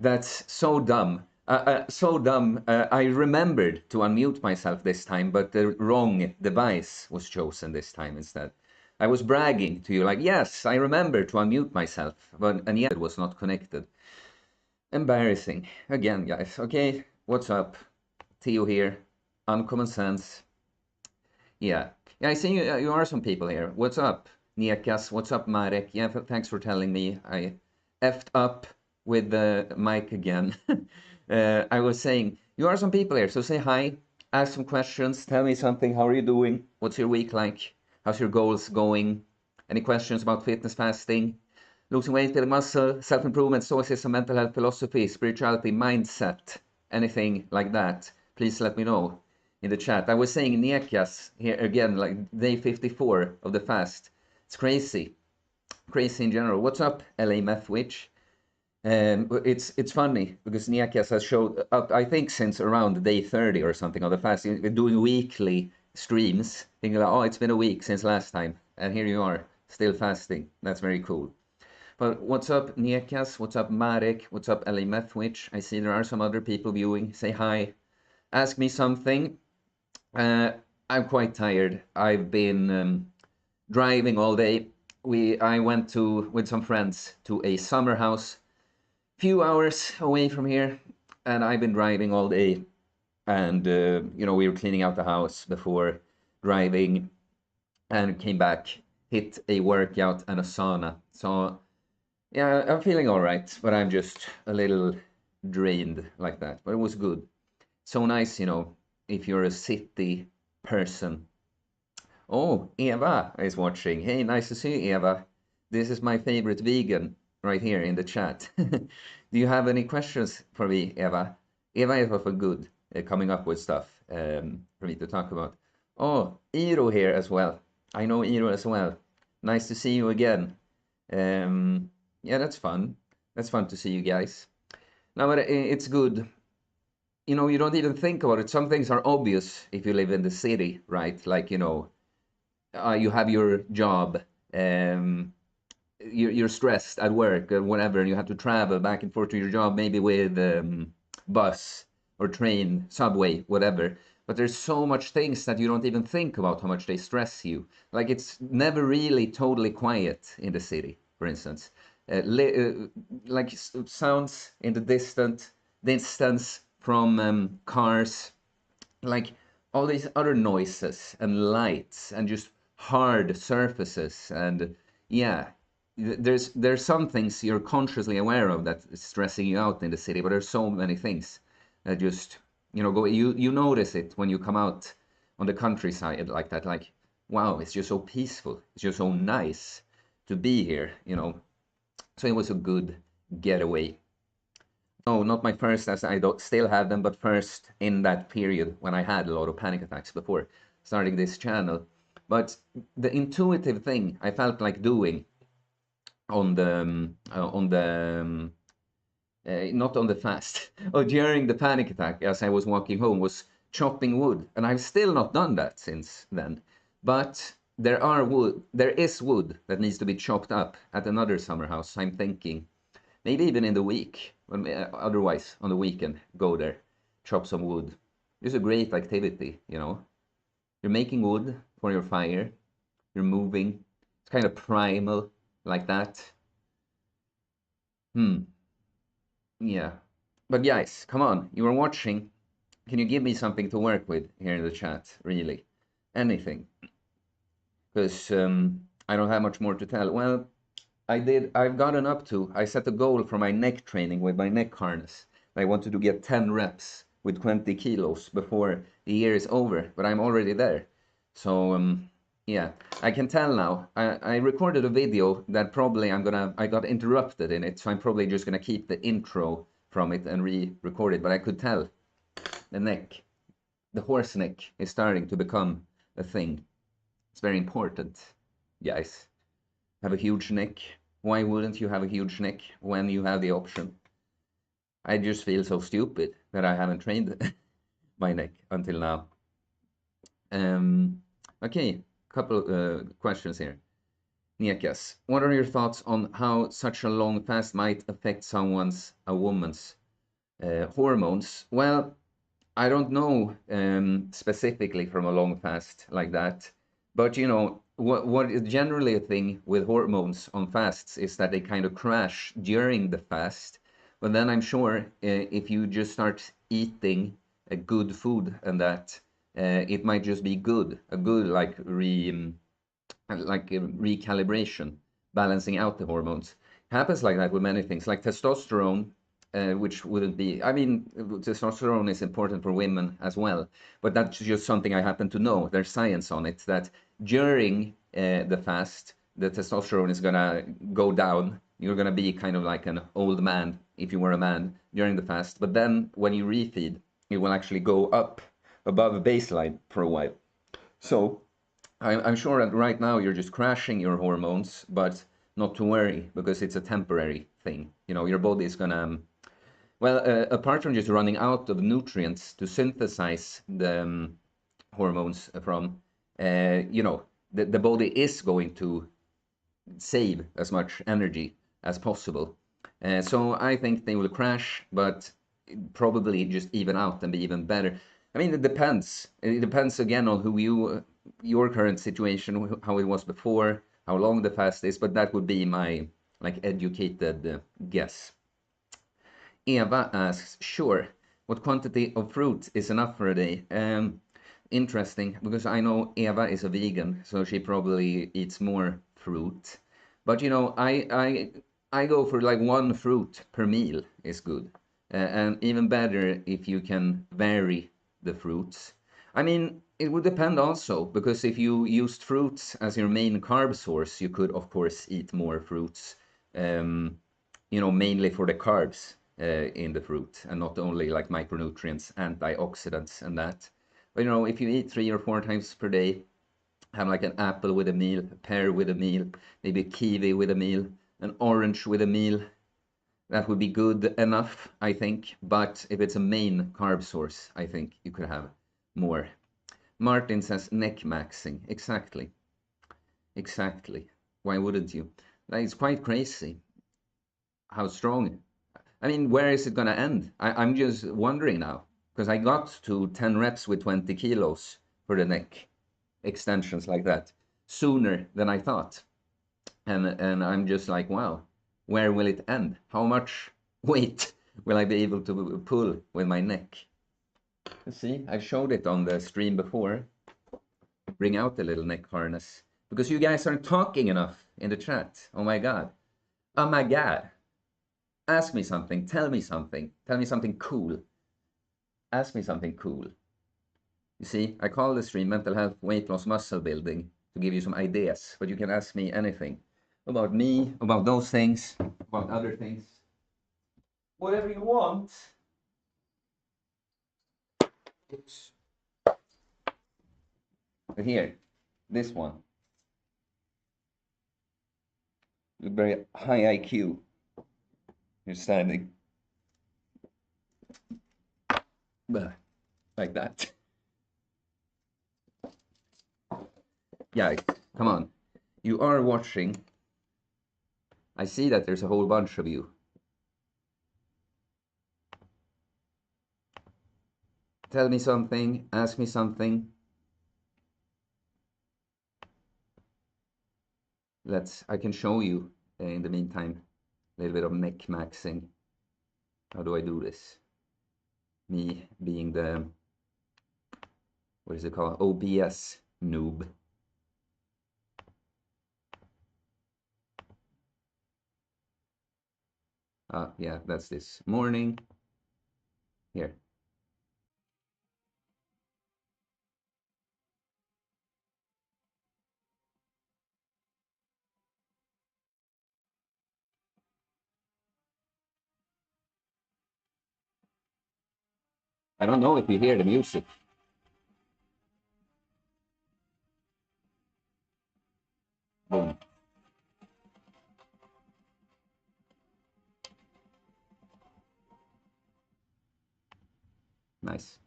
That's so dumb. So dumb. I remembered to unmute myself this time, but the wrong device was chosen this time instead. I was bragging to you, like, yes, I remember to unmute myself, and yet it was not connected. Embarrassing. Again, guys. Okay, what's up? Theo here. Uncommon Sense. Yeah. Yeah, I see you are some people here. What's up, Niekas? What's up, Marek? Yeah, thanks for telling me. I effed up with the mic again. I was saying, you are some people here, so say hi, ask some questions, tell me something. How are you doing? What's your week like? How's your goals going? Any questions about fitness, fasting, losing weight, building muscle, self-improvement, stoicism, mental health, philosophy, spirituality, mindset, anything like that? Please let me know in the chat. I was saying Niekas here again, like day 54 of the fast. It's crazy, crazy in general. What's up, LA Meth Witch? It's funny because Niekas has showed up, I think, since around day 30 or something of the fast. You've been doing weekly streams, thinking like, oh, it's been a week since last time, and here you are, still fasting. That's very cool. But what's up, Niekas? What's up, Marek? What's up, LA Meth Witch? I see there are some other people viewing. Say hi. Ask me something. Uh, I'm quite tired. I've been driving all day. I went with some friends to a summer house, few hours away from here, and I've been driving all day. And we were cleaning out the house before driving, and came back, hit a workout and a sauna. So yeah, I'm feeling all right, but I'm just a little drained like that. But it was good. So nice, if you're a city person. Oh, Eva is watching. Hey, nice to see you, Eva. This is my favorite vegan right here in the chat. Do you have any questions for me, Eva? Eva is also good coming up with stuff for me to talk about. Oh, Iro here as well. I know Iro as well. Nice to see you again. Yeah, that's fun. That's fun to see you guys. No, but it's good. You don't even think about it. Some things are obvious if you live in the city, right? Like, you have your job, um, you're stressed at work or whatever, and you have to travel back and forth to your job, maybe with bus or train, subway, whatever. But there's so much things that you don't even think about how much they stress you. Like it's never really totally quiet in the city, for instance. Like sounds in the distance from cars, like all these other noises and lights and just hard surfaces. And yeah, there's some things you're consciously aware of that is stressing you out in the city, but there's so many things that just go. You notice it when you come out on the countryside like that, like wow, it's just so peaceful, it's just so nice to be here. So it was a good getaway. No, not my first, as I don't still have them, but first in that period when I had a lot of panic attacks before starting this channel. But the intuitive thing I felt like doing not on the fast, or during the panic attack as I was walking home, was chopping wood, and I've still not done that since then. But there is wood that needs to be chopped up at another summer house. I'm thinking maybe even in the week, otherwise on the weekend, go there, chop some wood. It's a great activity. You're making wood for your fire, you're moving. It's kind of primal like that. Yeah. But guys, come on, you are watching. Can you give me something to work with here in the chat, really? Anything. Because I don't have much more to tell. Well, I set a goal for my neck training with my neck harness. I wanted to get 10 reps with 20 kilos before the year is over, but I'm already there. So, yeah, I can tell now. I recorded a video that probably I got interrupted in it, so I'm probably just gonna keep the intro from it and re-record it, but I could tell the horse neck is starting to become a thing. It's very important, guys. Have a huge neck. Why wouldn't you have a huge neck when you have the option? I just feel so stupid that I haven't trained my neck until now. Okay, couple questions here. Nekas, what are your thoughts on how such a long fast might affect a woman's hormones? Well, I don't know specifically from a long fast like that, but you know what is generally a thing with hormones on fasts is that they kind of crash during the fast. But then I'm sure if you just start eating a good food and that, it might just be good, a good like recalibration, balancing out the hormones. Happens like that with many things, like testosterone, which wouldn't be. I mean, testosterone is important for women as well, but that's just something I happen to know. There's science on it that during the fast, the testosterone is gonna go down. You're gonna be kind of like an old man if you were a man during the fast, but then when you refeed, it will actually go up above baseline for a while. So I'm sure that right now you're just crashing your hormones, but not to worry because it's a temporary thing. You know, your body is gonna, well, apart from just running out of nutrients to synthesize the hormones from, you know, the body is going to save as much energy as possible. So I think they will crash, but probably just even out and be even better. I mean, it depends. It depends again on who your current situation, how it was before, how long the fast is, but that would be my like educated guess. Eva asks, sure, what quantity of fruit is enough for a day? Interesting, because I know Eva is a vegan, so she probably eats more fruit. But you know, I go for like one fruit per meal is good. And even better if you can vary the fruits. I mean, it would depend also, because if you used fruits as your main carb source, you could, of course, eat more fruits. Um, you know, mainly for the carbs in the fruit and not only like micronutrients, antioxidants, and that. But you know, if you eat 3 or 4 times per day, have like an apple with a meal, a pear with a meal, maybe a kiwi with a meal, an orange with a meal, that would be good enough, I think. But if it's a main carb source, I think you could have more. Martin says neck maxing. Exactly. Exactly. Why wouldn't you? Like, it's quite crazy how strong. I mean, where is it going to end? I'm just wondering now because I got to 10 reps with 20 kilos for the neck extensions like that sooner than I thought. And I'm just like, wow, where will it end? How much weight will I be able to pull with my neck? See, I showed it on the stream before. Bring out the little neck harness because you guys aren't talking enough in the chat. Oh my God. Oh my God. Ask me something. Tell me something. Tell me something cool. Ask me something cool. You see, I call the stream mental health, weight loss, muscle building to give you some ideas, but you can ask me anything about me, about those things, about other things. Whatever you want. Oops. But here, this one. Very high IQ. You're standing. Like that. Yeah, come on. You are watching. I see that there's a whole bunch of you. Tell me something, ask me something. I can show you in the meantime a little bit of neck maxing. How do I do this? Me being the, what is it called? OBS noob. Yeah, that's this morning. Here. I don't know if you hear the music. Boom. Nice.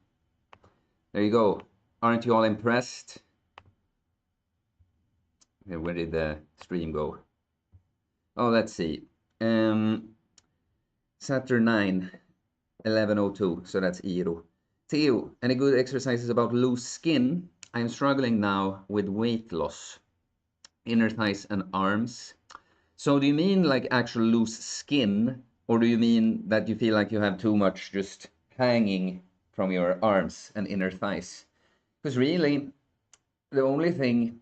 There you go. Aren't you all impressed? Where did the stream go? Oh, let's see. Um, Saturn 9, 11:02. So that's Iro. Theo, any good exercises about loose skin? I'm struggling now with weight loss, inner thighs and arms. So do you mean like actual loose skin, or do you mean that you feel like you have too much just hanging from your arms and inner thighs? Because really, the only thing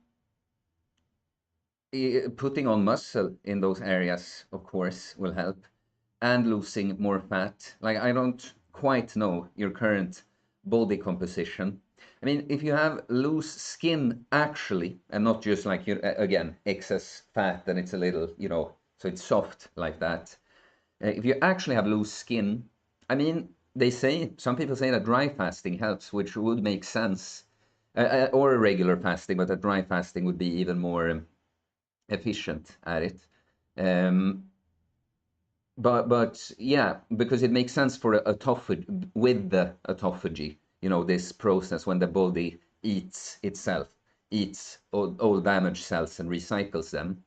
putting on muscle in those areas, of course, will help, and losing more fat. Like, I don't quite know your current body composition. I mean, if you have loose skin actually, and not just like you again excess fat, then it's a little, so it's soft like that. If you actually have loose skin, I mean, some people say that dry fasting helps, which would make sense, or a regular fasting, but that dry fasting would be even more efficient at it. Um, but yeah, because it makes sense for autophagy with the autophagy, this process when the body eats itself, eats old damaged cells and recycles them.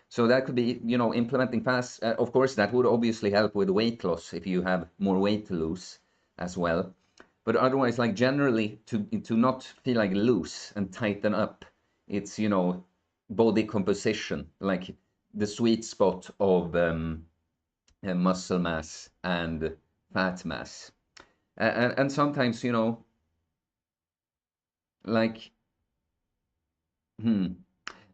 So that could be, implementing fast. Of course, that would obviously help with weight loss if you have more weight to lose as well. But otherwise, like generally, to not feel like loose and tighten up, it's body composition, like the sweet spot of muscle mass and fat mass. And sometimes, like, hmm.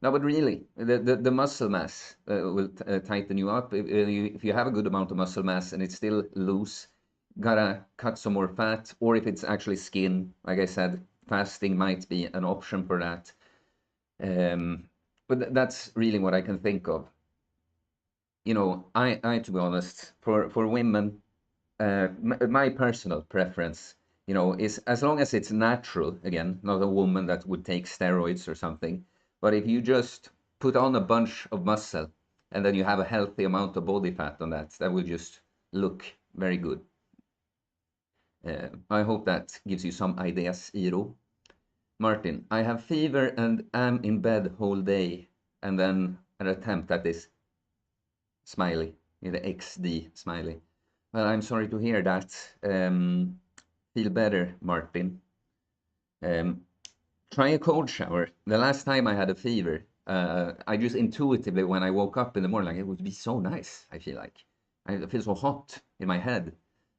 No, but really, the muscle mass will tighten you up. If you have a good amount of muscle mass and it's still loose, gotta cut some more fat. Or if it's actually skin, like I said, fasting might be an option for that. But that's really what I can think of. I to be honest, for women, my personal preference, is as long as it's natural, again, not a woman that would take steroids or something, but if you just put on a bunch of muscle and then you have a healthy amount of body fat on that, that will just look very good. I hope that gives you some ideas, Iro. Martin, I have fever and am in bed whole day, and then an attempt at this smiley, the XD smiley. Well, I'm sorry to hear that. Feel better, Martin. Um, Try a cold shower. The last time I had a fever, I just intuitively, when I woke up in the morning, like, it would be so nice, I feel like. I feel so hot in my head.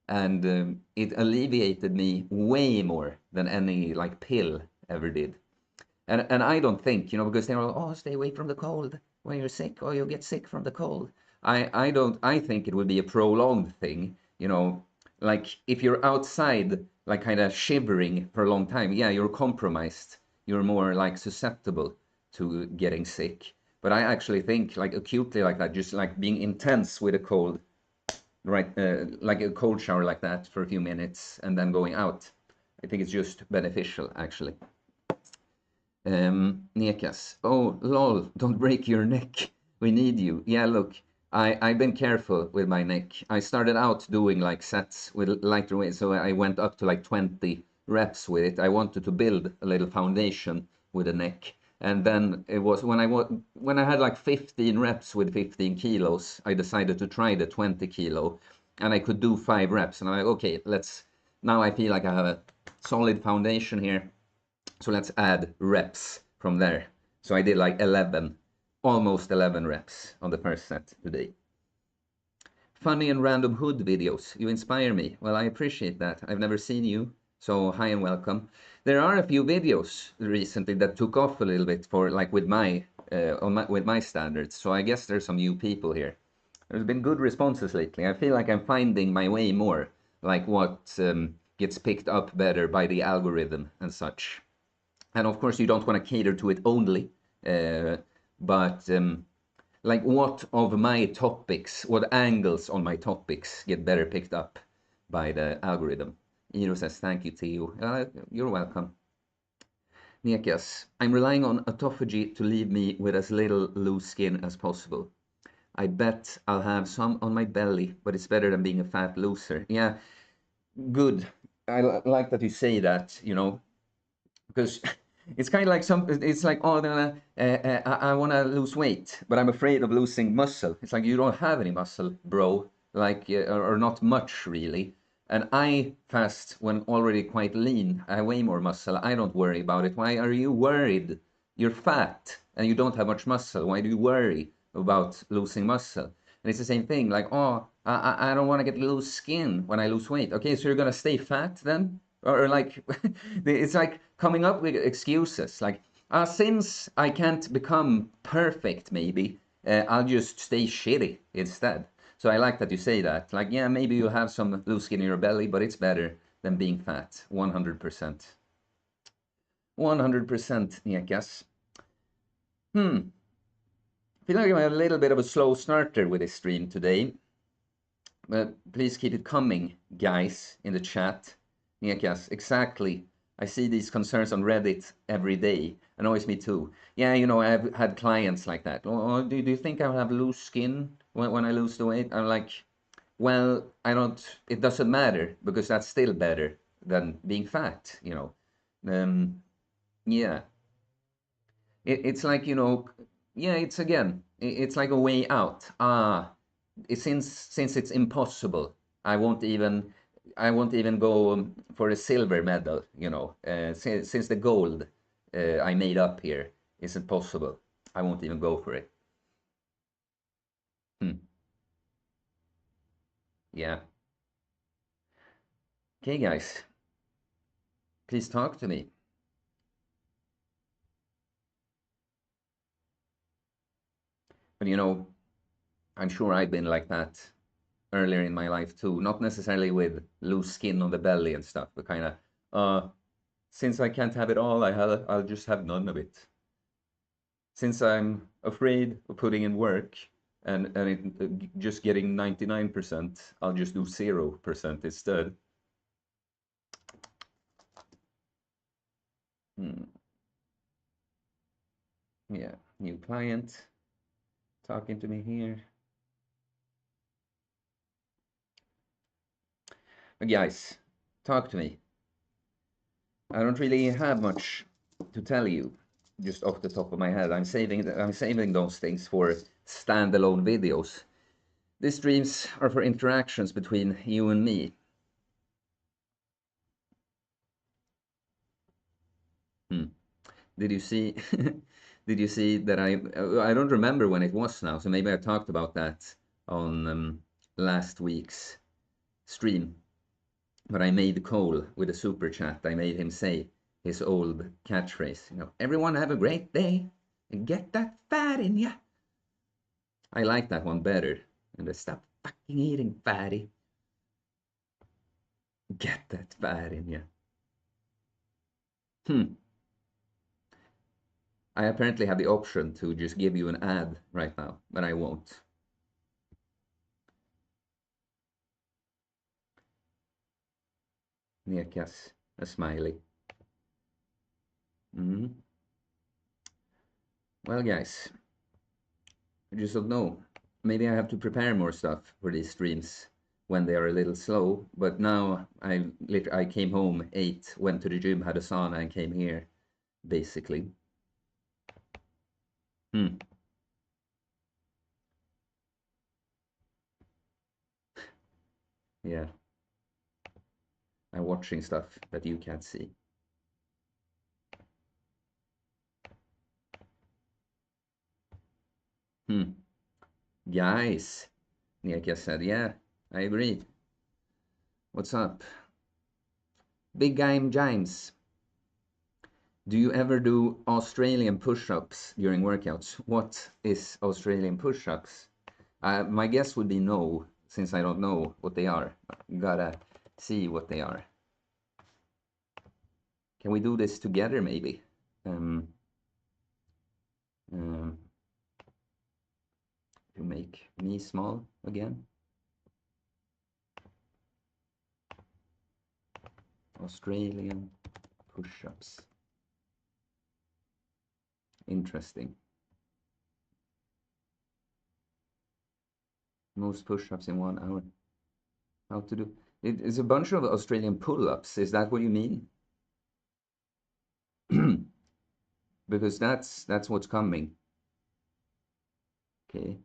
And it alleviated me way more than any like pill ever did. And I don't think, because they're all, oh, stay away from the cold when you're sick, or you'll get sick from the cold. I think it would be a prolonged thing, like if you're outside, like kind of shivering for a long time, yeah, you're compromised. You're more like susceptible to getting sick. But I actually think like acutely like that, just like being intense with a cold, right? Like a cold shower like that for a few minutes and then going out. I think it's just beneficial, actually. Nekas. Oh, lol, don't break your neck. We need you. Yeah, look, I've been careful with my neck. I started out doing like sets with lighter weight, so I went up to like 20 reps with it. I wanted to build a little foundation with the neck. And then it was when I had like 15 reps with 15 kilos, I decided to try the 20 kilo, and I could do 5 reps. And I'm like, okay, now I feel like I have a solid foundation here. So let's add reps from there. So I did like 11, almost 11 reps on the first set today. Funny and random hood videos. You inspire me. Well, I appreciate that. I've never seen you, so hi and welcome. There are a few videos recently that took off a little bit for like with my standards. So I guess there's some new people here. There's been good responses lately. I feel like I'm finding my way more, like what gets picked up better by the algorithm and such. And of course, you don't want to cater to it only, uh, but like what of my topics, what angles on my topics get better picked up by the algorithm? Iro says, thank you, Theo. You're welcome. Nekas, I'm relying on autophagy to leave me with as little loose skin as possible. I bet I'll have some on my belly, but it's better than being a fat loser. Yeah, good. I like that you say that, because It's kind of like it's like, oh, I want to lose weight, but I'm afraid of losing muscle. It's like, you don't have any muscle, bro, like, or not much really. And I fast when already quite lean. I have way more muscle. I don't worry about it. Why are you worried? You're fat and you don't have much muscle. Why do you worry about losing muscle? And it's the same thing, like, oh, I don't want to get loose skin when I lose weight. Okay, so you're gonna stay fat then? Or like, it's like coming up with excuses. Like, since I can't become perfect, maybe I'll just stay shitty instead. So I like that you say that. Like, yeah, maybe you have some loose skin in your belly, but it's better than being fat. 100%. 100%, Niekas. Hmm. I feel like I'm a little bit of a slow starter with this stream today. But please keep it coming, guys, in the chat. Niekas, exactly. I see these concerns on Reddit every day. Annoys me too. Yeah, you know, I've had clients like that. Oh, do you think I'll have loose skin when I lose the weight? I'm like, well, I don't, it doesn't matter because that's still better than being fat, you know. Yeah, it's like, you know, yeah, it's again, it's like a way out. Since it's impossible, I won't even I won't even go for a silver medal, you know. Since the gold I made up here is impossible, I won't even go for it. Hmm. Yeah. Okay, guys, please talk to me. But you know, I'm sure I've been like that earlier in my life too. Not necessarily with loose skin on the belly and stuff, but kind of, since I can't have it all, I'll just have none of it. Since I'm afraid of putting in work just getting 99%, I'll just do 0% instead. Hmm. Yeah, new client talking to me here. But guys, talk to me. I don't really have much to tell you, just off the top of my head. I'm saving those things for standalone videos. These streams are for interactions between you and me. Hmm. Did you see? Did you see that I don't remember when it was now, so maybe I talked about that on last week's stream. But I made Cole with a super chat. I made him say his old catchphrase. You know, everyone have a great day and get that fat in ya. I like that one better. And the stop fucking eating, fatty. Get that fat in ya. Hmm. I apparently have the option to just give you an ad right now, but I won't. Nekas, a smiley. Mm. Well, guys, I just don't know. Maybe I have to prepare more stuff for these streams when they are a little slow. But now I came home, ate, went to the gym, had a sauna, and came here, basically. Hmm. Yeah, I'm watching stuff that you can't see. Hmm. Guys, Nika said, yeah, I agree. What's up? Big Game James. Do you ever do Australian push-ups during workouts? What is Australian push-ups? My guess would be no, since I don't know what they are. Gotta see what they are. Can we do this together, maybe? Um, to make me small again. Australian push-ups. Interesting. Most push-ups in 1 hour. How to do? It is a bunch of Australian pull-ups. Is that what you mean? because that's what's coming. Okay,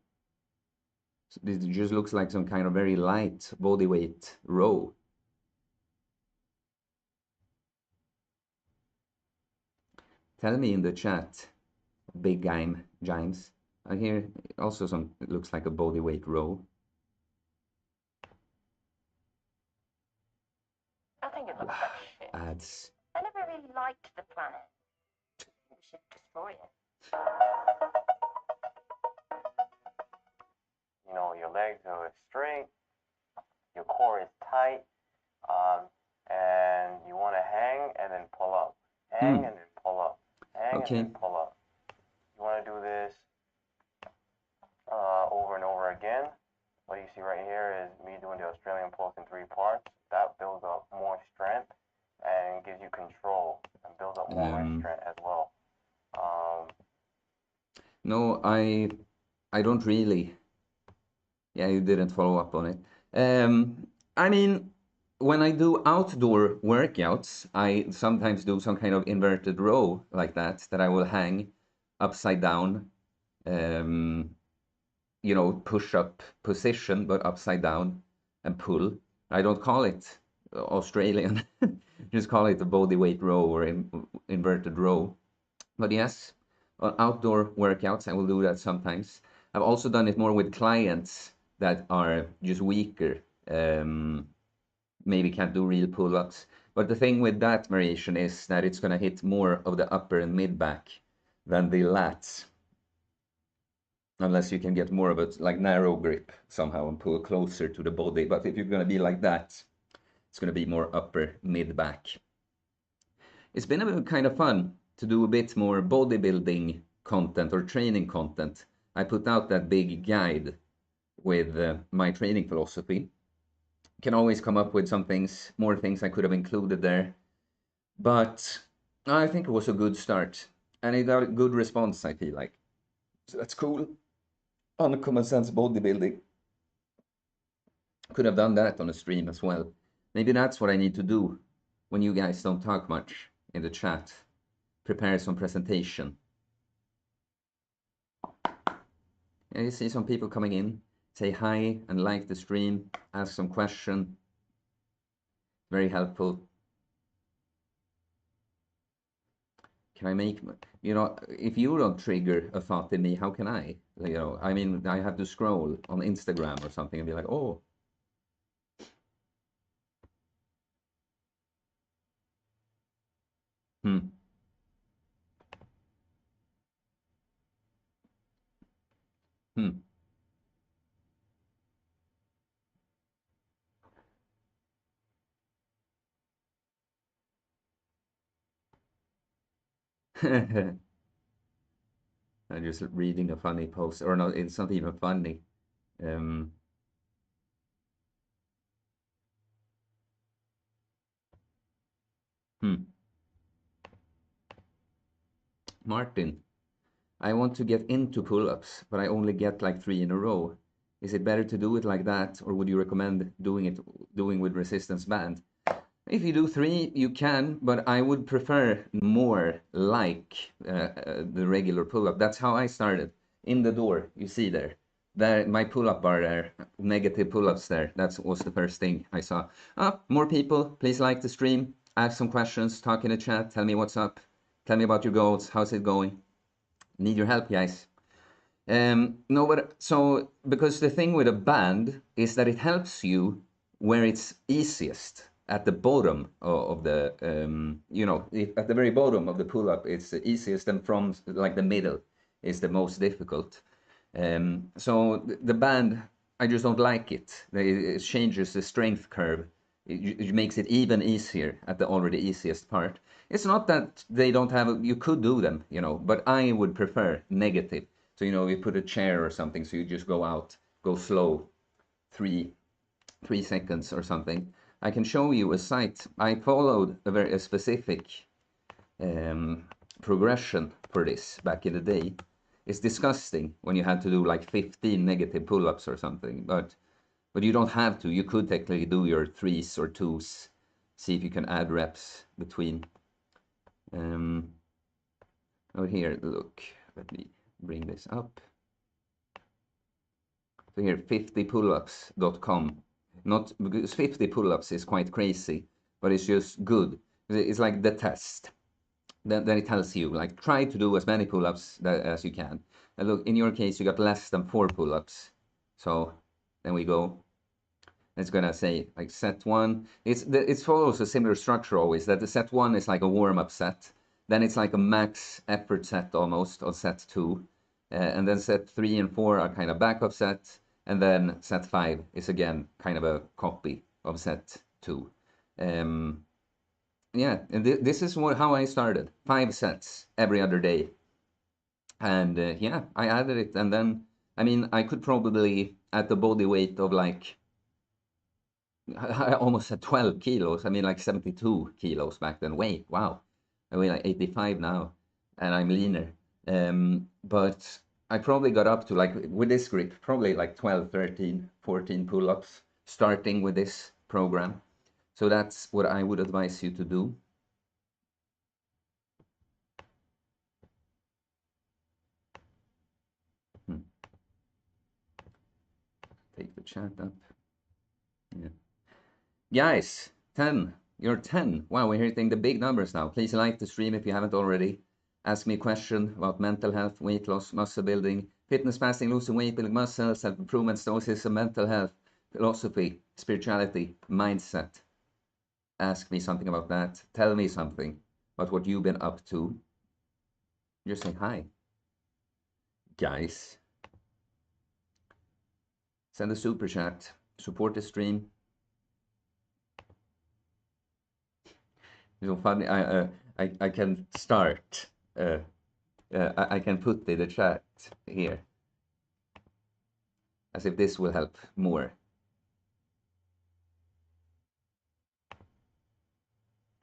so this just looks like some kind of very light body weight row. Tell me in the chat, big James. I hear also some, it looks like a body weight row. I think it looks like shit. Ads. I never really liked the planet. We should destroy it. You know, your legs are straight, your core is tight, and you want to hang and then pull up. Hang and then pull up. Hang Okay. and then pull up. You want to do this over and over again. What you see right here is me doing the Australian pulse in 3 parts. That builds up more strength and gives you control and builds up more wrist strength as well. No, I don't really. Yeah, you didn't follow up on it. I mean, when I do outdoor workouts, I sometimes do some kind of inverted row like that I will hang upside down. You know, push up position, but upside down and pull. I don't call it Australian, just call it a body weight row or inverted row. But yes, on outdoor workouts, I will do that sometimes. I've also done it more with clients that are just weaker, maybe can't do real pull-ups. But the thing with that variation is that it's going to hit more of the upper and mid back than the lats. Unless you can get more of a like narrow grip somehow and pull closer to the body. But if you're going to be like that, it's going to be more upper mid back. It's been a bit kind of fun to do a bit more bodybuilding content or training content. I put out that big guide with my training philosophy. Can always come up with some things, more things I could have included there. But I think it was a good start. And it got a good response, I feel like. So that's cool. Uncommon sense bodybuilding. Could have done that on a stream as well. Maybe that's what I need to do when you guys don't talk much in the chat. Prepare some presentation. And you see some people coming in, say hi and like the stream, ask some question. Very helpful. Can I make, you know, if you don't trigger a thought in me, how can I? You know, I mean, I have to scroll on Instagram or something and be like, oh. Hmm. Hmm. I'm just reading a funny post, or no, it's not even funny. Um, hmm. Martin, I want to get into pull-ups, but I only get like 3 in a row. Is it better to do it like that, or would you recommend doing with resistance band? If you do 3, you can, but I would prefer more like the regular pull-up. That's how I started. In the door, you see there. There, my pull-up bar there, negative pull-ups there. That was the first thing I saw. More people, please like the stream, ask some questions, talk in the chat, tell me what's up, tell me about your goals, how's it going? Need your help, guys. No, but so because the thing with a band is that it helps you where it's easiest at the bottom of the, you know, at the very bottom of the pull-up, it's the easiest, and from like the middle is the most difficult. So the band, I just don't like it. It changes the strength curve. It makes it even easier at the already easiest part. It's not that they don't have, you could do them, you know, but I would prefer negative. So, you know, you put a chair or something, so you just go out, go slow, three seconds or something. I can show you a site. I followed a very specific progression for this back in the day. It's disgusting when you had to do like 15 negative pull-ups or something, but you don't have to. You could technically do your 3s or 2s, see if you can add reps between. Oh, here, look. Let me bring this up. So here, 50pullups.com. Not because 50 pull-ups is quite crazy, but it's just good. It's like the test. Then it tells you, like, try to do as many pull-ups as you can. And look, in your case, you got less than 4 pull-ups. So then we go. It's gonna say like set one. It follows a similar structure always. That the set one is like a warm-up set. Then it's like a max effort set almost on set two, and then set three and four are kind of backup sets, and then set five is again kind of a copy of set two. Yeah, and this is how I started. 5 sets every other day, and yeah, I added it, and then I mean I could probably at the body weight of like I almost had 12 kilos. I mean, like 72 kilos back then. Wait, wow. I weigh like 85 now, and I'm leaner. But I probably got up to like, with this grip, probably like 12, 13, 14 pull-ups, starting with this program. So that's what I would advise you to do. Hmm. Take the chat up. Yeah. Guys, 10. You're 10. Wow, we're hitting the big numbers now. Please like the stream if you haven't already. Ask me a question about mental health, weight loss, muscle building, fitness, fasting, losing weight, building muscle, self-improvement, stoicism, mental health, philosophy, spirituality, mindset. Ask me something about that. Tell me something about what you've been up to. Just say hi. Guys, send a super chat. Support the stream. So funny. I can start. I can put in the chat here, as if this will help more.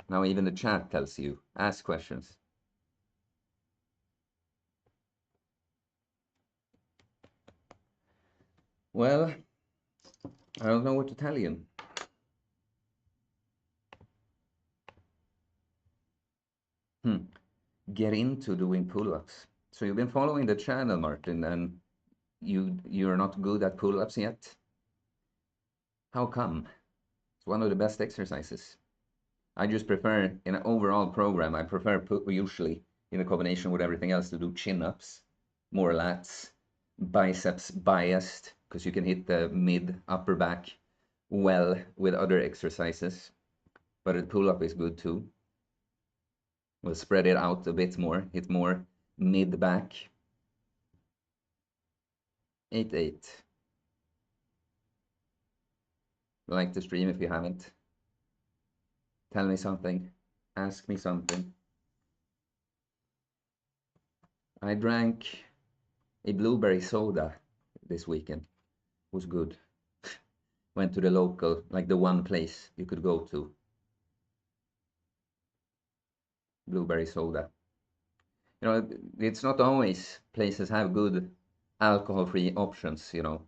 Now even the chat tells you, ask questions. Well, I don't know what to tell you. Get into doing pull-ups. So you've been following the channel, Martin, and you're not good at pull-ups yet? How come? It's one of the best exercises. I just prefer, in an overall program, I prefer usually in a combination with everything else to do chin-ups, more lats, biceps biased, because you can hit the mid upper back well with other exercises. But a pull-up is good too. We'll spread it out a bit more, hit more mid back. 8-8. Like the stream if you haven't. Tell me something. Ask me something. I drank a blueberry soda this weekend. It was good. Went to the local, like the one place you could go to. Blueberry soda. You know, it's not always places have good alcohol-free options, you know.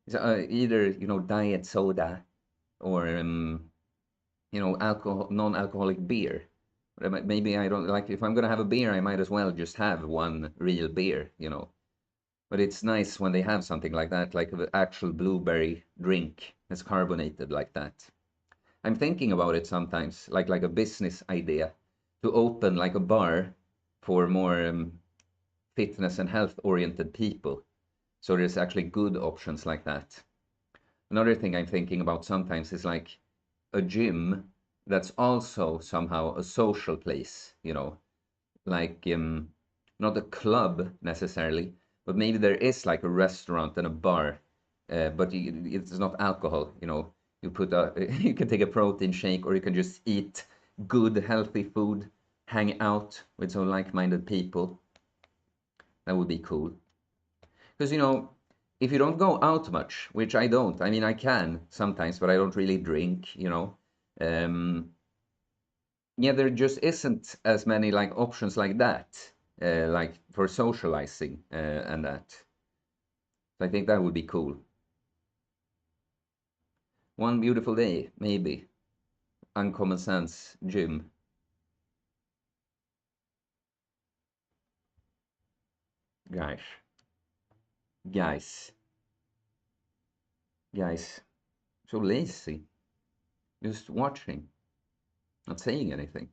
It's either, you know, diet soda or, you know, non-alcoholic beer. Maybe I don't like, if I'm gonna have a beer, I might as well just have one real beer, you know. But it's nice when they have something like that, like an actual blueberry drink that's carbonated like that. I'm thinking about it sometimes, like a business idea, to open like a bar for more fitness and health oriented people. So there's actually good options like that. Another thing I'm thinking about sometimes is like a gym that's also somehow a social place, you know, like not a club necessarily, but maybe there is like a restaurant and a bar, but it's not alcohol, you know. You put a, you can take a protein shake, or you can just eat good, healthy food, hang out with some like-minded people. That would be cool. Because, you know, if you don't go out much, which I don't, I mean, I can sometimes, but I don't really drink, you know. Yeah, there just isn't as many like options like that, like for socializing and that. So I think that would be cool. One beautiful day, maybe. Uncommon Sense Gym. Guys, guys, guys, so lazy. Just watching, not saying anything.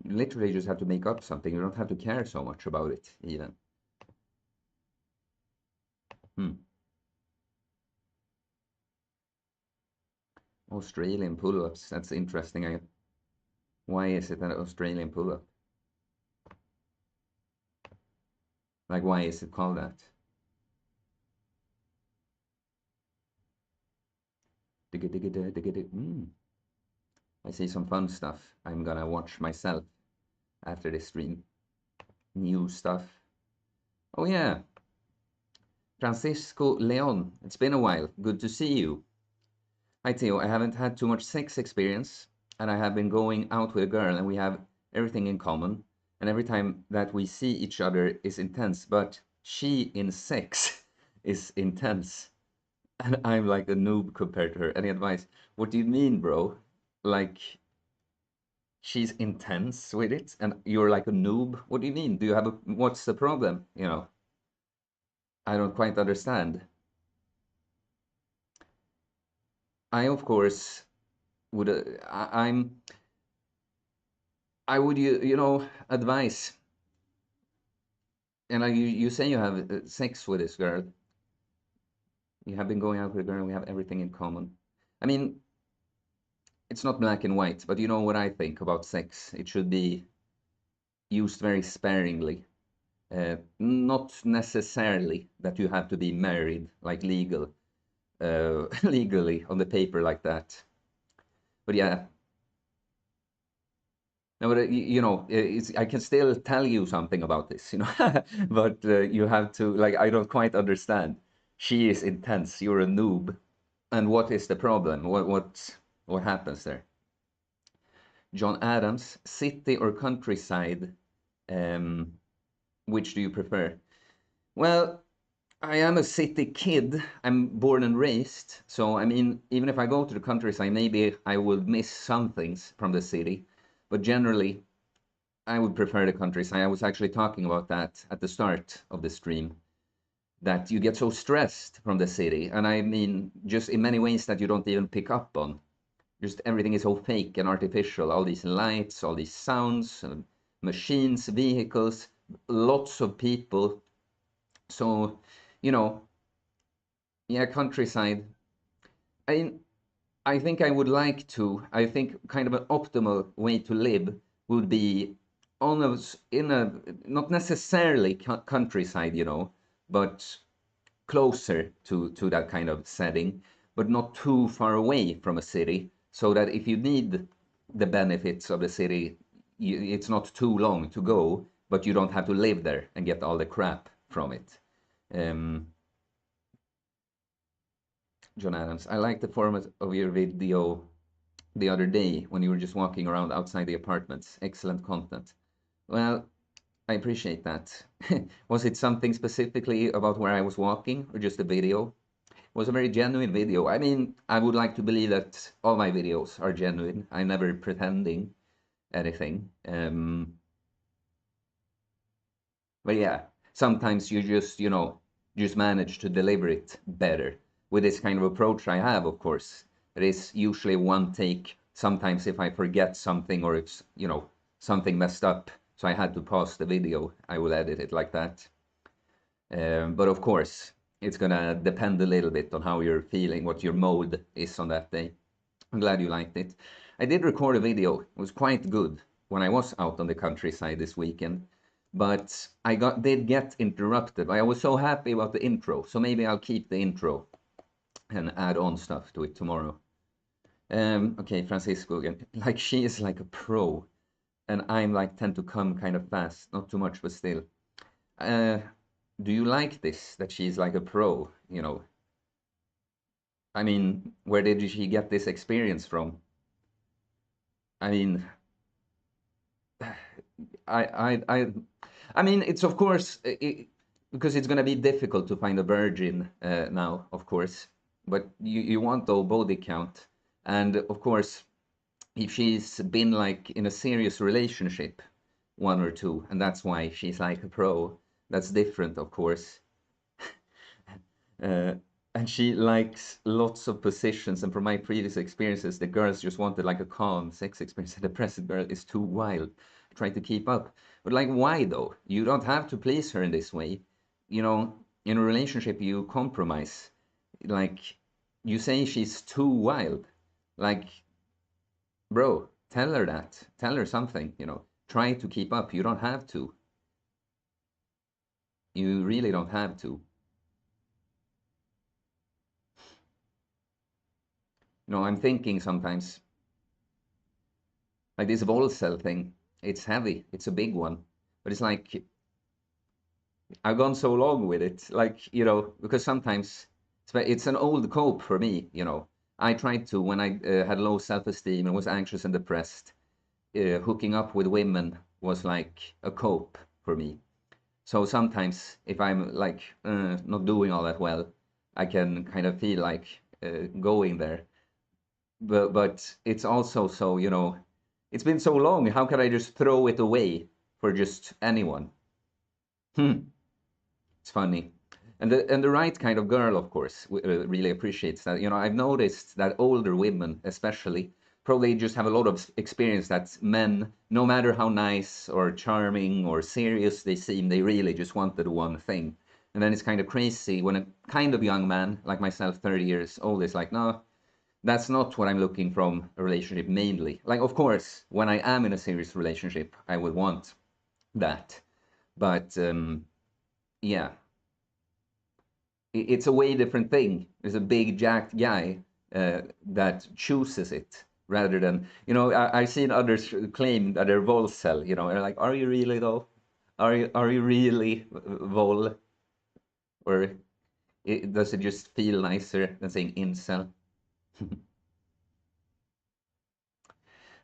You literally just have to make up something. You don't have to care so much about it, even. Hmm. Australian pull-ups. That's interesting. Why is it an Australian pull-up? Like, why is it called that? I see some fun stuff. I'm gonna watch myself after this stream. New stuff. Oh yeah, Francisco Leon. It's been a while. Good to see you. Hi Theo, I haven't had too much sex experience, and I have been going out with a girl, and we have everything in common. And every time that we see each other is intense, but she in sex is intense. And I'm like a noob compared to her. Any advice? What do you mean, bro? Like, she's intense with it, and you're like a noob? What do you mean? Do you have a, what's the problem? You know, I don't quite understand. I, of course, would, I would, you know, advise, and you say you have sex with this girl. You have been going out with a girl, we have everything in common. I mean, it's not black and white, but you know what I think about sex. It should be used very sparingly. Not necessarily that you have to be married, like legally on the paper like that. But yeah, no, but you know, I can still tell you something about this, you know, but you have to like. I don't quite understand. She is intense. You're a noob, and what is the problem? What happens there? John Adams, city or countryside? Um, which do you prefer? Well, I am a city kid. I'm born and raised. So, I mean, even if I go to the countryside, maybe I would miss some things from the city. But generally, I would prefer the countryside. I was actually talking about that at the start of the stream, that you get so stressed from the city. And I mean, just in many ways that you don't even pick up on. Just everything is so fake and artificial. All these lights, all these sounds, machines, vehicles, lots of people. So, you know, yeah, countryside. I I think I would like to. I think kind of an optimal way to live would be on a in a not necessarily countryside, you know, but closer to that kind of setting, but not too far away from a city, so that if you need the benefits of the city, it's not too long to go, but you don't have to live there and get all the crap from it. Um, John Adams, I like the format of your video the other day when you were just walking around outside the apartments. Excellent content. Well, I appreciate that. Was it something specifically about where I was walking or just a video? It was a very genuine video. I mean, I would like to believe that all my videos are genuine. I'm never pretending anything. But yeah, sometimes you just, you know, just manage to deliver it better. With this kind of approach I have, of course, it is usually one take. Sometimes if I forget something or it's, you know, something messed up, so I had to pause the video, I will edit it like that. But of course, it's gonna depend a little bit on how you're feeling, what your mode is on that day. I'm glad you liked it. I did record a video. It was quite good when I was out on the countryside this weekend, but did get interrupted. I was so happy about the intro, so maybe I'll keep the intro and add on stuff to it tomorrow. Okay, Francisco again. Like she is like a pro, and I'm like tend to come kind of fast, not too much, but still. Uh, do you like this that she's like a pro? You know, I mean, where did she get this experience from? I mean, I, I, I, I mean, it's of course because it's gonna be difficult to find a virgin now, of course. But you want the body count, and of course, if she's been like in a serious relationship, one or two, and that's why she's like a pro. That's different, of course. Uh, and she likes lots of positions. And from my previous experiences, the girls just wanted like a calm sex experience. And the present girl is too wild, trying to keep up. But like, why though? You don't have to please her in this way. You know, in a relationship, you compromise. Like, you say she's too wild. Like, bro, tell her that. Tell her something, you know. Try to keep up. You don't have to. You really don't have to. You know, I'm thinking sometimes, like this Volcel thing, it's heavy, it's a big one. But it's like, I've gone so long with it, like, you know, because sometimes it's an old cope for me, you know. I tried to, when I had low self-esteem and was anxious and depressed, hooking up with women was like a cope for me. So sometimes if I'm like not doing all that well, I can kind of feel like going there. But it's also so, you know, it's been so long. How can I just throw it away for just anyone? Hmm, it's funny. And the right kind of girl, of course, really appreciates that. You know, I've noticed that older women, especially, probably just have a lot of experience that men, no matter how nice or charming or serious they seem, they really just wanted one thing. And then it's kind of crazy when a kind of young man like myself, 30 years old, is like, no, that's not what I'm looking from a relationship mainly. Like, of course, when I am in a serious relationship, I would want that. But yeah, it's a way different thing. There's a big jacked guy that chooses it rather than, you know, I've seen others claim that they're Volcel, you know, they're like, are you really though? Are you really Vol? Or does it just feel nicer than saying incel?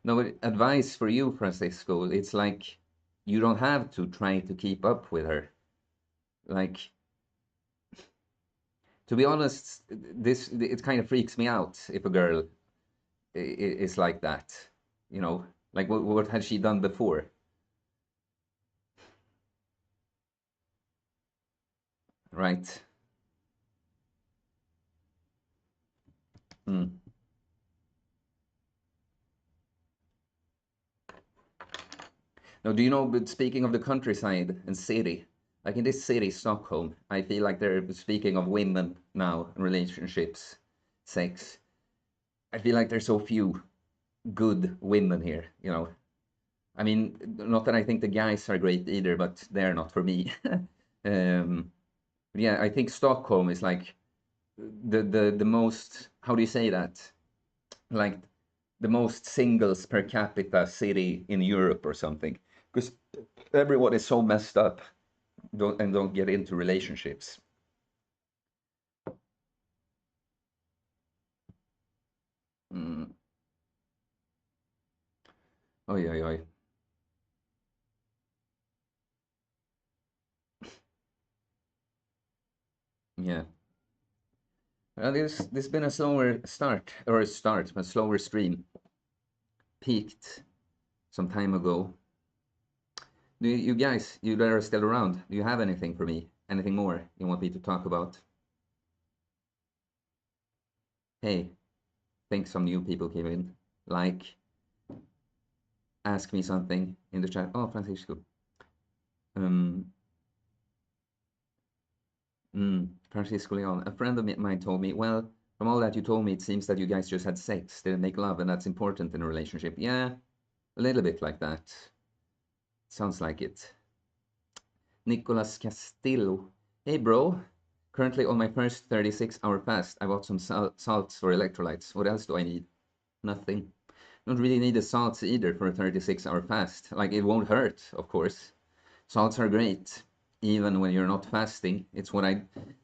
No, but advice for you, Francisco, it's like you don't have to try to keep up with her. Like, to be honest, this it kind of freaks me out if a girl is like that. You know, like what had she done before? Right? Mm. Now, do you know, but speaking of the countryside and city, like in this city, Stockholm, I feel like they're speaking of women now, relationships, sex. I feel like there's so few good women here, you know. I mean, not that I think the guys are great either, but they're not for me. um, yeah, I think Stockholm is like the most, how do you say that? Like the most singles per capita city in Europe or something. Because everyone is so messed up don't get into relationships. Mm. Oj, oj, oj. Yeah. Well, this been a slower start, or a start, a slower stream. Peaked some time ago. Do you guys, you that are still around, do you have anything for me? Anything more you want me to talk about? Hey, think some new people came in. Like, ask me something in the chat. Oh, Francisco. Um, Francisco Leon. A friend of mine told me, well, from all that you told me, it seems that you guys just had sex, didn't make love, and that's important in a relationship. Yeah, a little bit like that. Sounds like it. Nicolas Castillo. Hey, bro. Currently on my first 36-hour fast. I bought some salts for electrolytes. What else do I need? Nothing. Don't really need the salts either for a 36-hour fast. Like, it won't hurt, of course. Salts are great, even when you're not fasting. It's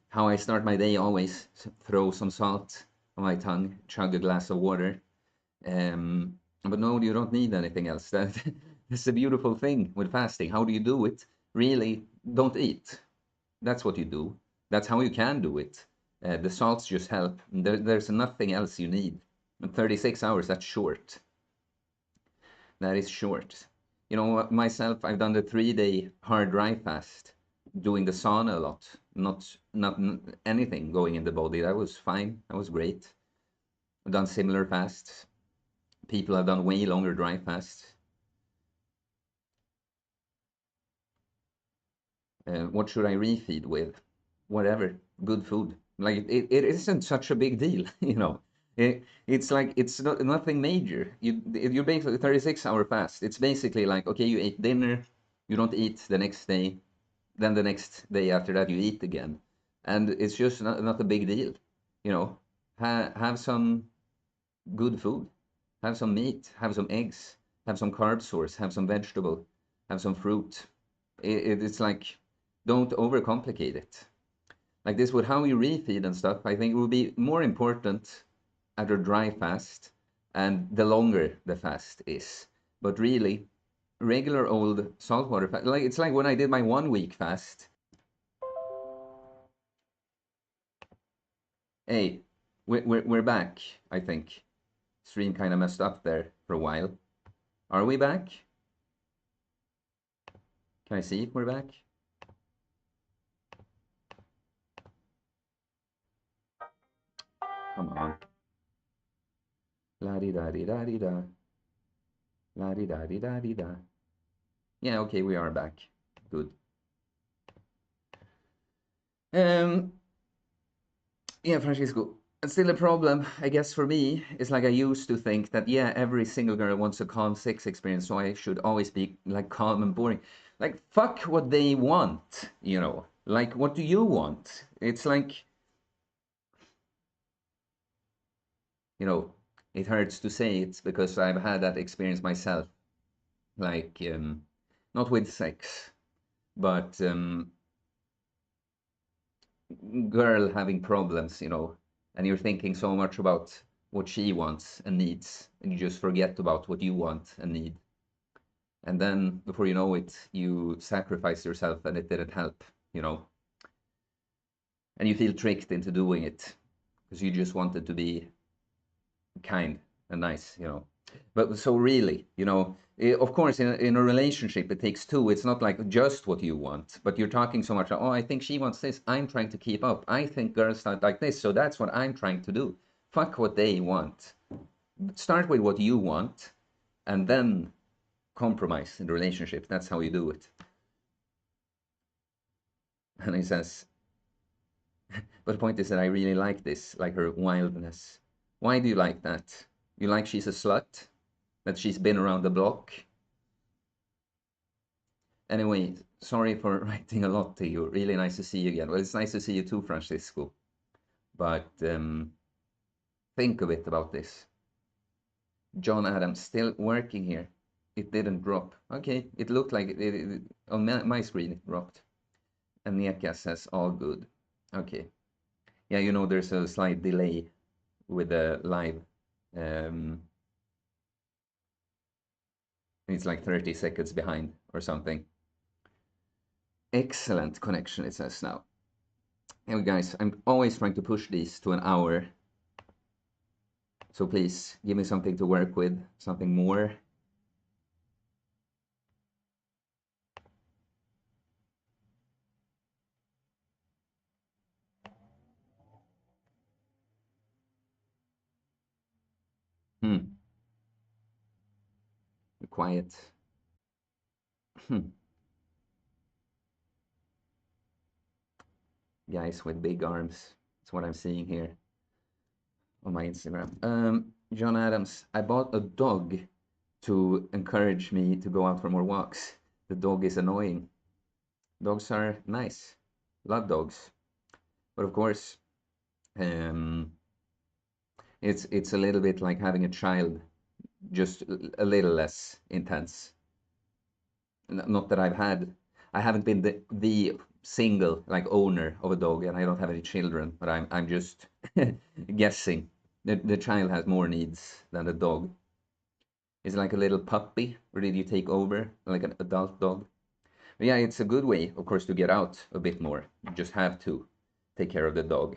how I start my day always. Throw some salt on my tongue, chug a glass of water. But no, you don't need anything else. That's a beautiful thing with fasting. How do you do it? Really, don't eat. That's what you do. That's how you can do it. The salts just help. There's nothing else you need. And 36 hours, that's short. That is short. You know, myself, I've done the 3-day hard dry fast, doing the sauna a lot, not anything going in the body. That was fine. That was great. I've done similar fasts. People have done way longer dry fasts. What should I refeed with? Whatever, good food. Like it isn't such a big deal, you know. It's like it's nothing major. You're basically 36-hour fast. It's basically like, okay, you ate dinner, you don't eat the next day, then the next day after that you eat again, and it's just not a big deal, you know. Have some good food, have some meat, have some eggs, have some carb source, have some vegetable, have some fruit. It's like, don't overcomplicate it. Like this with how you refeed and stuff, I think it will be more important at a dry fast and the longer the fast is. But really, regular old saltwater fast, like it's like when I did my 1 week fast. Hey, we're back, I think. Stream kind of messed up there for a while. Are we back? Can I see if we're back? Come on. La di da di da di da. La di da di da di da. Yeah, okay, we are back. Good. Um, yeah, Francisco. And still a problem, I guess, for me is like I used to think that yeah, every single girl wants a calm sex experience, so I should always be like calm and boring. Like fuck what they want, you know. Like what do you want? It's like, you know, it hurts to say it because I've had that experience myself. Like not with sex, but girl having problems, you know, and you're thinking so much about what she wants and needs, and you just forget about what you want and need. And then before you know it, you sacrifice yourself and it didn't help, you know, and you feel tricked into doing it because you just wanted to be kind and nice, you know. But so really, you know, of course, in a relationship, it takes two. It's not like just what you want, but you're talking so much. Oh, I think she wants this. I'm trying to keep up. I think girls start like this, so that's what I'm trying to do. Fuck what they want. Start with what you want, and then compromise in the relationship. That's how you do it. And he says, but the point is that I really like this, like her wildness. Why do you like that? You like she's a slut? That she's been around the block? Anyway, sorry for writing a lot to you. Really nice to see you again. Well, it's nice to see you too, Francisco. But think a bit about this. John Adams still working here. It didn't drop. Okay, it looked like on my screen it dropped. And Nieka says all good. Okay. Yeah, you know there's a slight delay with the live. Um, it's like 30 seconds behind or something. Excellent connection, it says now. Anyway, guys, I'm always trying to push these to an hour. So please give me something to work with, something more. Hmm. Quiet. Hmm. Guys with big arms. That's what I'm seeing here on my Instagram. John Adams, I bought a dog to encourage me to go out for more walks. The dog is annoying. Dogs are nice. Love dogs. But of course, um, it's a little bit like having a child, just a little less intense. Not that I haven't been the single like owner of a dog, and I don't have any children, but I'm just guessing. The child has more needs than the dog. Is it like a little puppy, or did you take over like an adult dog? But yeah, it's a good way, of course, to get out a bit more. You just have to take care of the dog.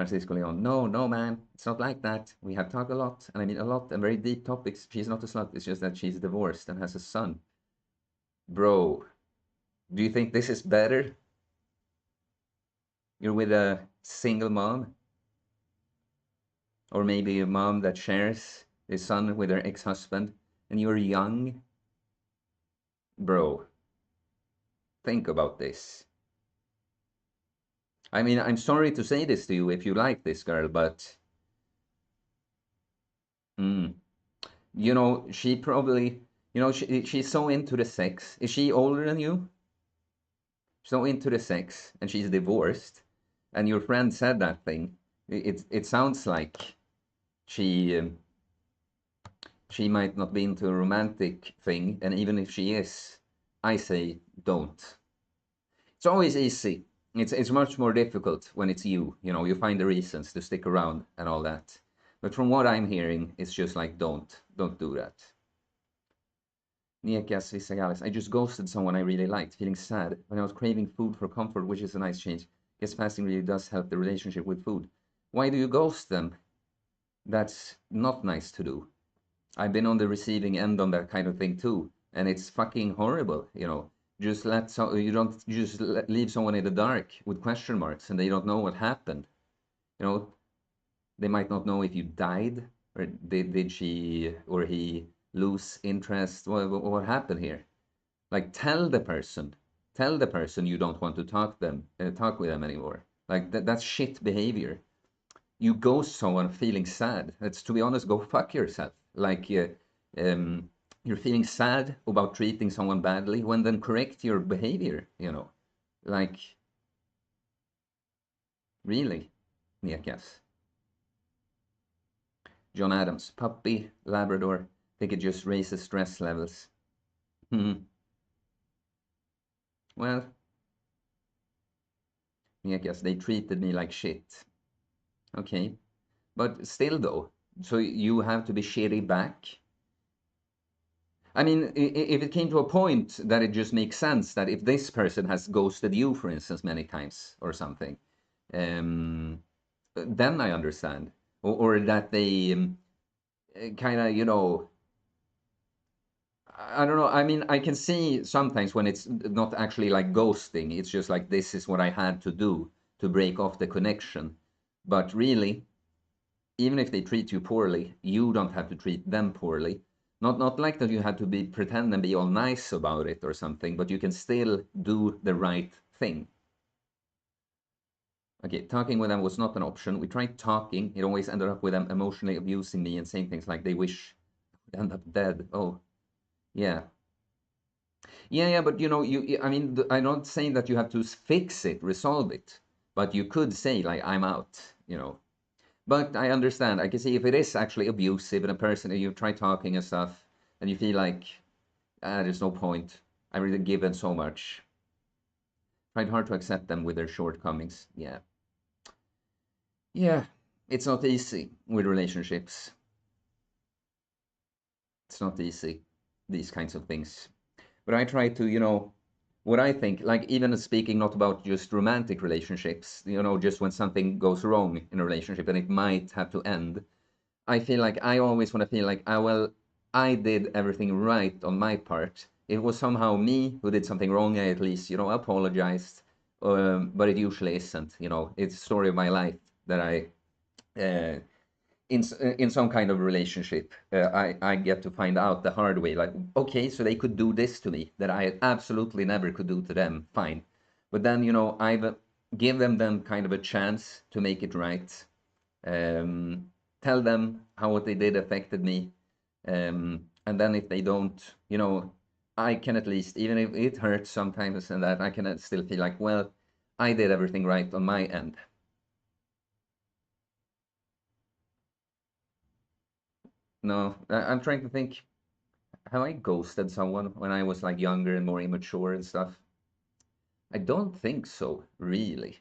Francisco Leon, no, no, man, it's not like that. We have talked a lot, and I mean a lot, and very deep topics. She's not a slut. It's just that she's divorced and has a son. Bro, do you think this is better? You're with a single mom, or maybe a mom that shares a son with her ex-husband, and you're young. Bro, think about this. I mean, I'm sorry to say this to you if you like this girl, but mm, you know, she probably, you know, she's so into the sex. Is she older than you? So into the sex, and she's divorced, and your friend said that thing. It sounds like she she might not be into a romantic thing, and even if she is, I say don't. It's always easy. It's much more difficult when it's you. You know, you find the reasons to stick around and all that. But from what I'm hearing, it's just like don't do that. Niekas Visagalis. I just ghosted someone I really liked, feeling sad when I was craving food for comfort, which is a nice change. Guess fasting really does help the relationship with food. Why do you ghost them? That's not nice to do. I've been on the receiving end on that kind of thing too, and it's fucking horrible. You know, just you don't just leave someone in the dark with question marks, and they don't know what happened. You know, they might not know if you died, or did she or he lose interest. What happened here? Like tell the person you don't want to talk with them anymore. Like that's shit behavior. You ghost someone feeling sad. That's, to be honest, go fuck yourself. Like you're feeling sad about treating someone badly, when then correct your behavior. You know, like really, yeah, guess. John Adams, puppy, Labrador. Think it just raises stress levels. Hmm. Well, yeah, guess they treated me like shit. Okay, but still though, so you have to be shitty back. I mean, if it came to a point that it just makes sense that if this person has ghosted you, for instance, many times or something, um, then I understand. Or that they kind of, you know, I don't know. I mean, I can see sometimes when it's not actually like ghosting, it's just like this is what I had to do to break off the connection. But really, even if they treat you poorly, you don't have to treat them poorly. Not like that you have to be pretend and be all nice about it or something, but you can still do the right thing. Okay, talking with them was not an option. We tried talking. It always ended up with them emotionally abusing me and saying things like they wish I'd end up dead. Oh, yeah. Yeah, but you know, I mean, I'm not saying that you have to fix it, resolve it, but you could say like, I'm out, you know. But I understand. I can see if it is actually abusive and a person you try talking and stuff, and you feel like, there's no point. I've already given so much. Tried hard to accept them with their shortcomings. Yeah. Yeah. It's not easy with relationships. It's not easy, these kinds of things. But I try to, you know, what I think, like even speaking not about just romantic relationships, you know, just when something goes wrong in a relationship and it might have to end, I feel like I always want to feel like, well, I did everything right on my part. It was somehow me who did something wrong. I at least, you know, apologized. But it usually isn't. You know, it's the story of my life that uh, in some kind of relationship, I get to find out the hard way. Like, okay, so they could do this to me that I absolutely never could do to them. Fine, but then you know I've given them kind of a chance to make it right. Um, Tell them how what they did affected me, and then if they don't, you know, I can at least, even if it hurts sometimes, and that I can still feel like, well, I did everything right on my end. No, I'm trying to think. Have I ghosted someone when I was like younger and more immature and stuff? I don't think so, really.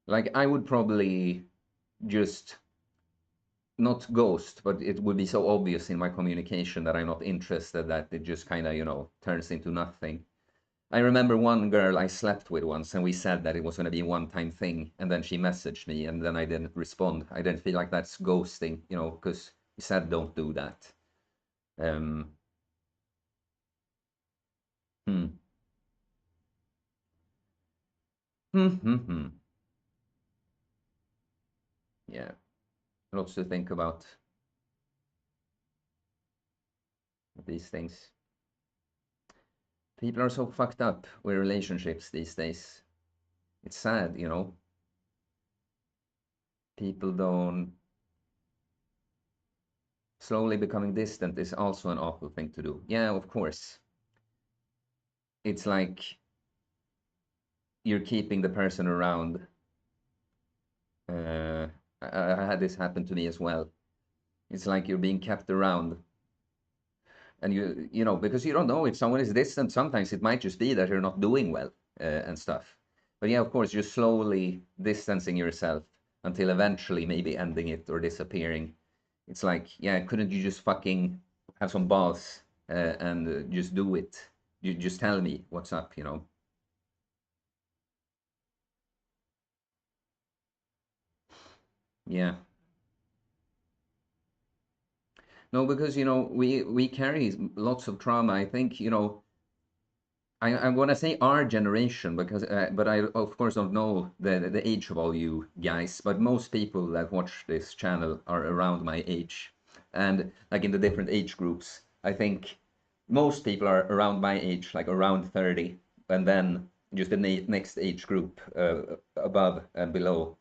Like I would probably just not ghost, but it would be so obvious in my communication that I'm not interested that it just kind of, you know, turns into nothing. I remember one girl I slept with once, and we said that it was going to be a one-time thing, and then she messaged me, and then I didn't respond. I didn't feel like that's ghosting, because we said don't do that. Um, hmm. Hmm, hmm, hmm. Yeah, lots to think about these things. People are so fucked up with relationships these days. It's sad. People don't. Slowly becoming distant is also an awful thing to do. Yeah, of course. It's like you're keeping the person around. Uh, I had this happen to me as well. It's like you're being kept around, and because you don't know if someone is distant. Sometimes it might just be that you're not doing well and stuff. But yeah, of course, you're slowly distancing yourself until eventually maybe ending it or disappearing. It's like, yeah, couldn't you just fucking have some balls and just do it? You just tell me what's up. Yeah. No, because we carry lots of trauma. I think I'm gonna say our generation because, but I of course don't know the age of all you guys. But most people that watch this channel are around my age, and like in the different age groups, I think most people are around my age, like around 30, and then just the next age group above and below.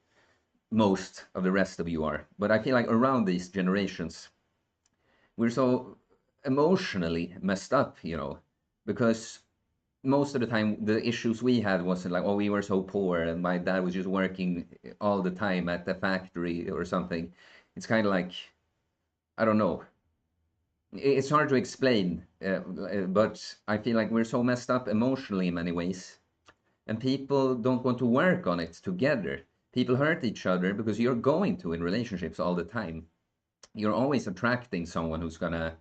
Most of the rest of you are, but I feel like around these generations, we're so emotionally messed up, because most of the time the issues we had wasn't like, oh, we were so poor and my dad was just working all the time at the factory or something. It's kind of like, I don't know. It's hard to explain, but I feel like we're so messed up emotionally in many ways, and people don't want to work on it together. People hurt each other because you're going to in relationships all the time. You're always attracting someone who's gonna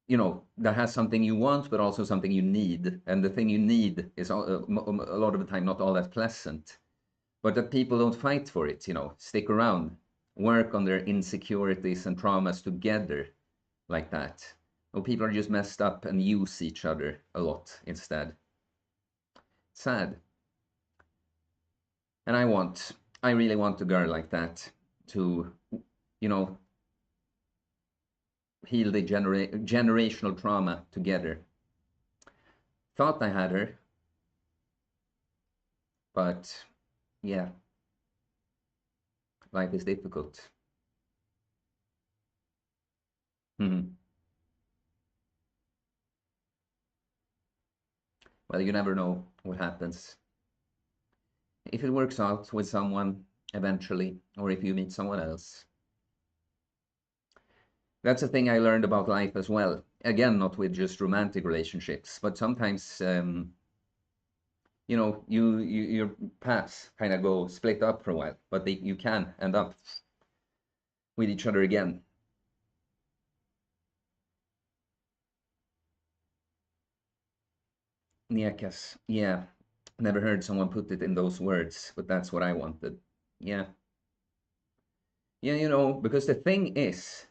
that has something you want, but also something you need. And the thing you need is a lot of the time not all that pleasant. But that people don't fight for it, stick around, work on their insecurities and traumas together like that. Or people are just messed up and use each other a lot instead. Sad. And I really want a girl like that to, you know, heal the generational trauma together. Thought I had her, but yeah, life is difficult. Mhm. Well, you never know what happens. If it works out with someone eventually, or if you meet someone else. That's a thing I learned about life as well. Again, not with just romantic relationships, but sometimes, your paths kind of go split up for a while, but you can end up with each other again. Niekas, yeah. Never heard someone put it in those words, but that's what I wanted. Yeah. Yeah, because the thing is,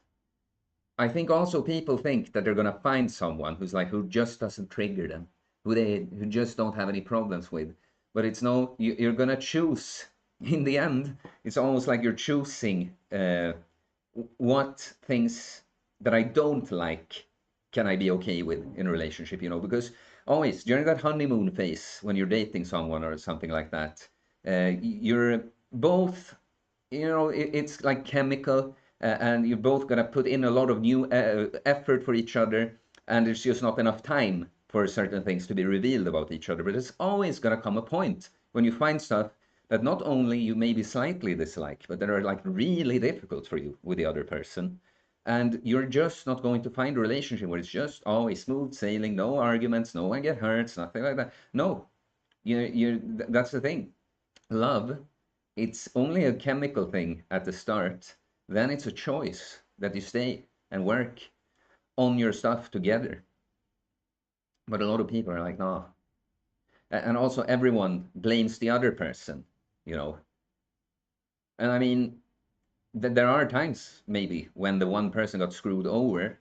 I think also people think that they're gonna find someone who just doesn't trigger them, who just don't have any problems with. But it's no, you're gonna choose. In the end, it's almost like you're choosing what things that I don't like can I be okay with in a relationship, because always during that honeymoon phase when you're dating someone or something like that, you're both it's like chemical, and you're both gonna put in a lot of new effort for each other, and there's just not enough time for certain things to be revealed about each other. But it's always gonna come a point when you find stuff that not only you maybe slightly dislike, but that are like really difficult for you with the other person. And you're just not going to find a relationship where it's just always smooth sailing, no arguments, no one get hurt, nothing like that. No, that's the thing. Love, it's only a chemical thing at the start. Then it's a choice that you stay and work on your stuff together. But a lot of people are like, no. And also everyone blames the other person, you know. And I mean, there are times maybe when the one person got screwed over,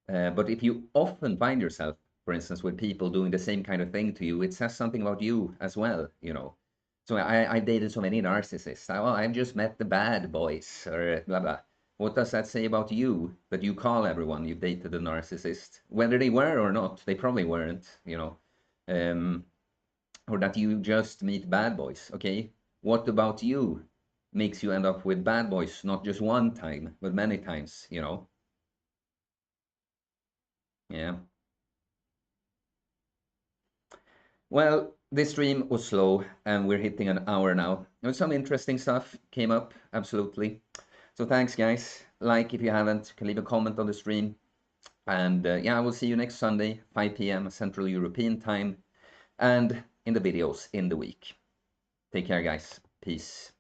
but if you often find yourself, for instance, with people doing the same kind of thing to you, it says something about you as well, you know. So I dated so many narcissists. I've just met the bad boys, or blah blah. What does that say about you? That you call everyone you've dated a narcissist, whether they were or not? They probably weren't, you know. Um, or that you just meet bad boys. Okay, what about you makes you end up with bad boys, not just one time, but many times, you know? Yeah. Well, this stream was slow and we're hitting an hour now. And some interesting stuff came up, absolutely. So thanks, guys. Like if you haven't, you can leave a comment on the stream. And yeah, I will see you next Sunday, 5 p.m. Central European time, and in the videos in the week. Take care, guys. Peace.